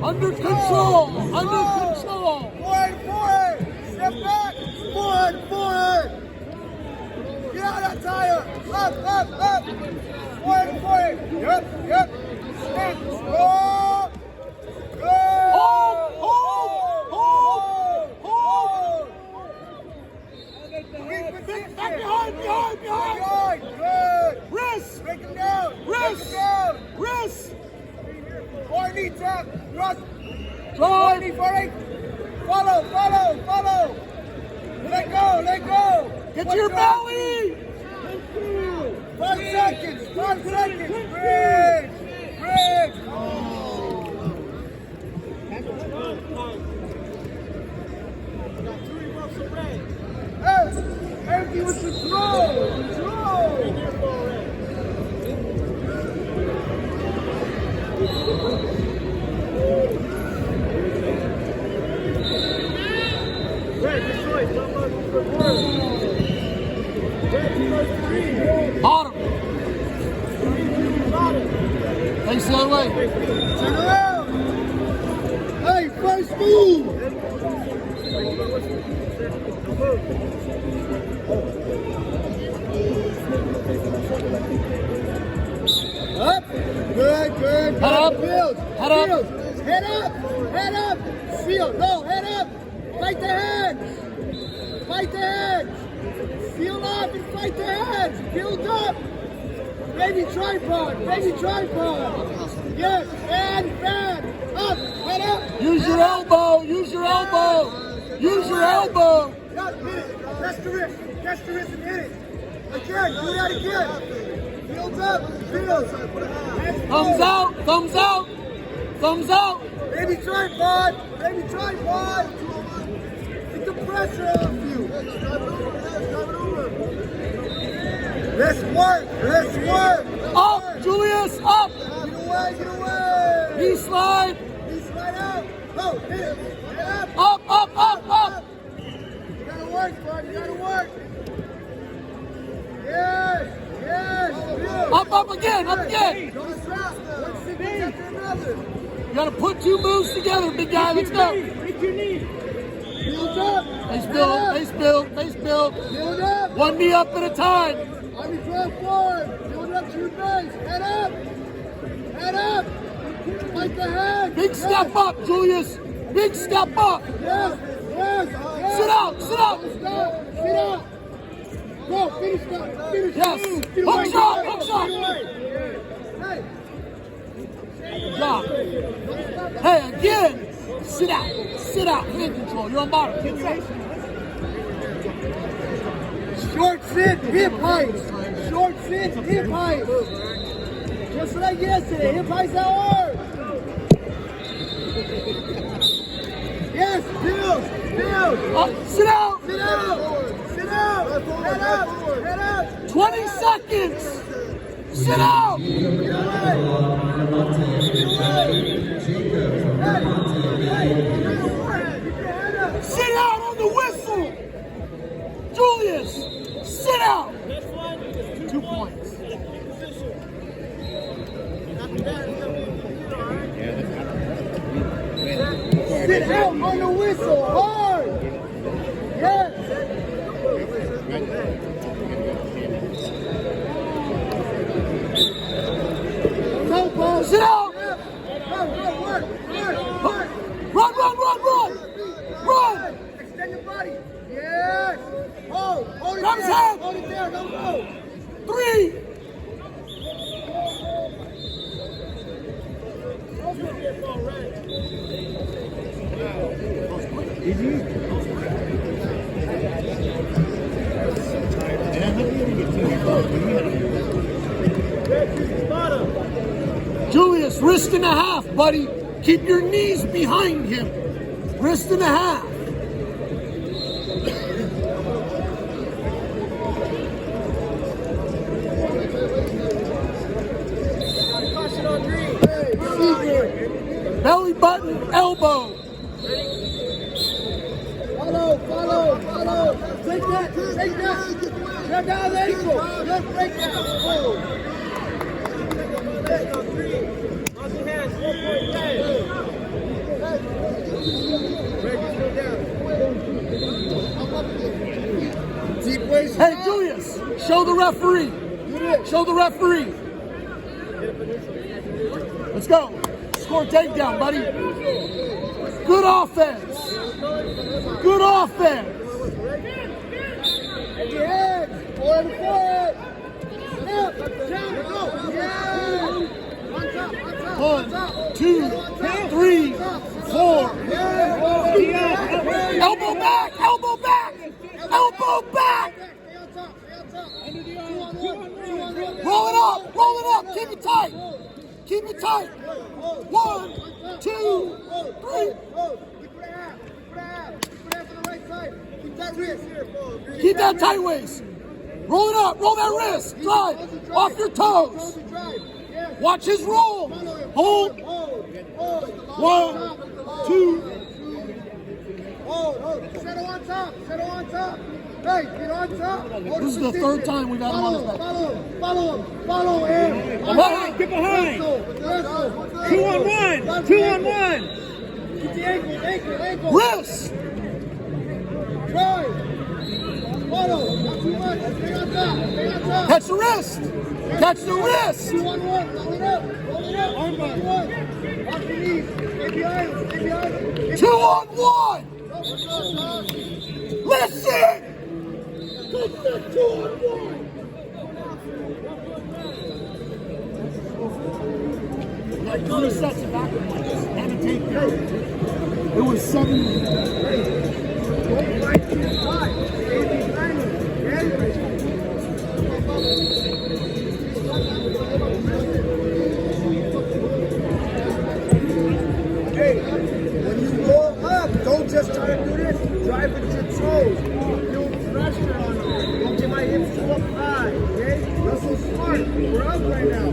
Under control. Under control. Forward. Step back. Forward. Get out of that tire. Up. Forward. Yep. Stand. Go. Hold. Back behind. Good. Wrist. Break him down. Wrist. Four knee tap. Thrust. Four Drive. knee, 4-8. Follow. Let go. Get to your belly. 5 seconds. Bridge. Hey, empty with control. Bottom. Face the other way. Turn around. Hey, first move. Up. Good. Head up. Fields. Head up. Head up. Field. No, head up. Fight the heads. Field up and fight the heads. Field up. Baby tripod. Yes, and up. Head up. Use your elbow. Catch the wrist and hit it. Again, do that again. Fields up. Thumbs out. Baby tripod. Get the pressure off you. Let's work. Up, Julius, up. Get away. Knee slide. Out. Go, hit it. Head up. Up. You gotta work, bud. Yes. Up again. Don't stop. One sequence after another. You gotta put two moves together, big guy. Let's go. Make your knee. Fields up. Face build. Field up. One knee up at a time. Army drive forward. Field up to your base. Head up. Fight the head. Big step up, Julius. Big step up. Yes. Sit out. Sit out. Go, finish. Yes. Hook shot. Good job. Hey, again. Sit out. Hand control. You're on bottom. Short sit, hip heights. Just like yesterday, hip heights are hard. Yes, build. Sit out. Head up. 20 seconds. Sit out. Sit out on the whistle. Julius, sit out. 2 points. Sit out on the whistle, hard. Yes. Sit out. Run. Extend your body. Yes. Hold it Thumbs there. out. Hold it there. Don't go. 3. Julius, wrist and a half, buddy. Keep your knees behind him. Wrist and a half. Belly button, elbow. Follow. Take that. Grab down the ankle. Let's break that. Forward. Show the referee. Show the referee. Let's go. Score takedown, buddy. Good offense. Good offense. One, two, three, four. Elbow back, elbow back, elbow back. Roll it up, keep it tight. Keep it tight. 1, 2, 3. Keep that tight waist. Roll it up, roll that wrist. Drive, off your toes. Watch his roll. Hold. 1, 2. Settle on top. Hey, get on top. This is the third time we've had him on his back. Follow him. Get behind. 2 on 1. 2 on 1. Keep the ankle. Wrist. Drive. Follow. Not too much. Stay on top. Catch the wrist. Catch the wrist. 2 on 1. Roll it up. Armbar. Watch your knees. Stay behind him. 2 on 1. Listen. Good stuff. 2 on 1. Like 30 sets of back and a takedown. It was 7. Hey, when you roll up, don't just try to do this. Drive with your toes. Feel pressure on them. Don't get my hips too up high. Okay? That's so smart. We're up right now.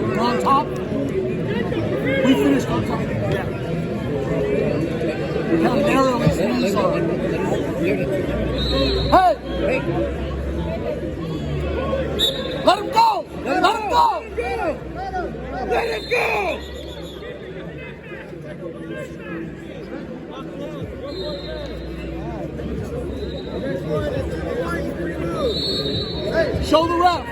We're on top. We finished on top. Yeah. Look how narrow his knees are. Hey! Let him go! Let him go! Let him go! Show the ref.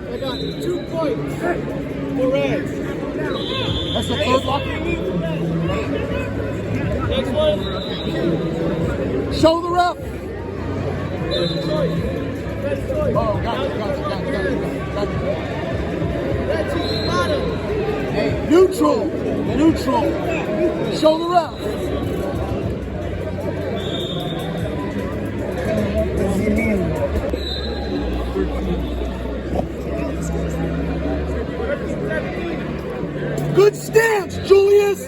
I got 2 points. Correct. That's the third lock. Next one. Show the ref. Oh, got it. Neutral. Show the ref. Good stance, Julius.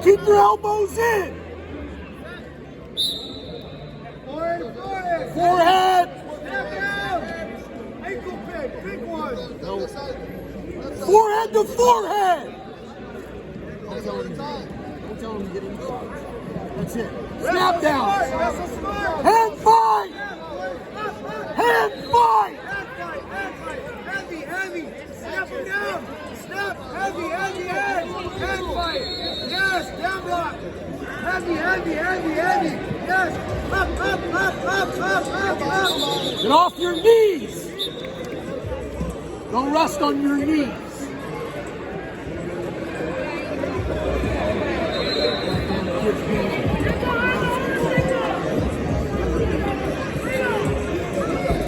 Keep your elbows in. Forehead. Ankle pick. Pick one. Forehead to forehead. Don't tell him to get in. That's it. Snap down. That's so smart. Hand fight. Hand fight. Heavy. Snap him down. Snap. Heavy. Hand fight. Yes. Down block. Heavy. Yes. Up. Get off your knees. Don't rest on your knees.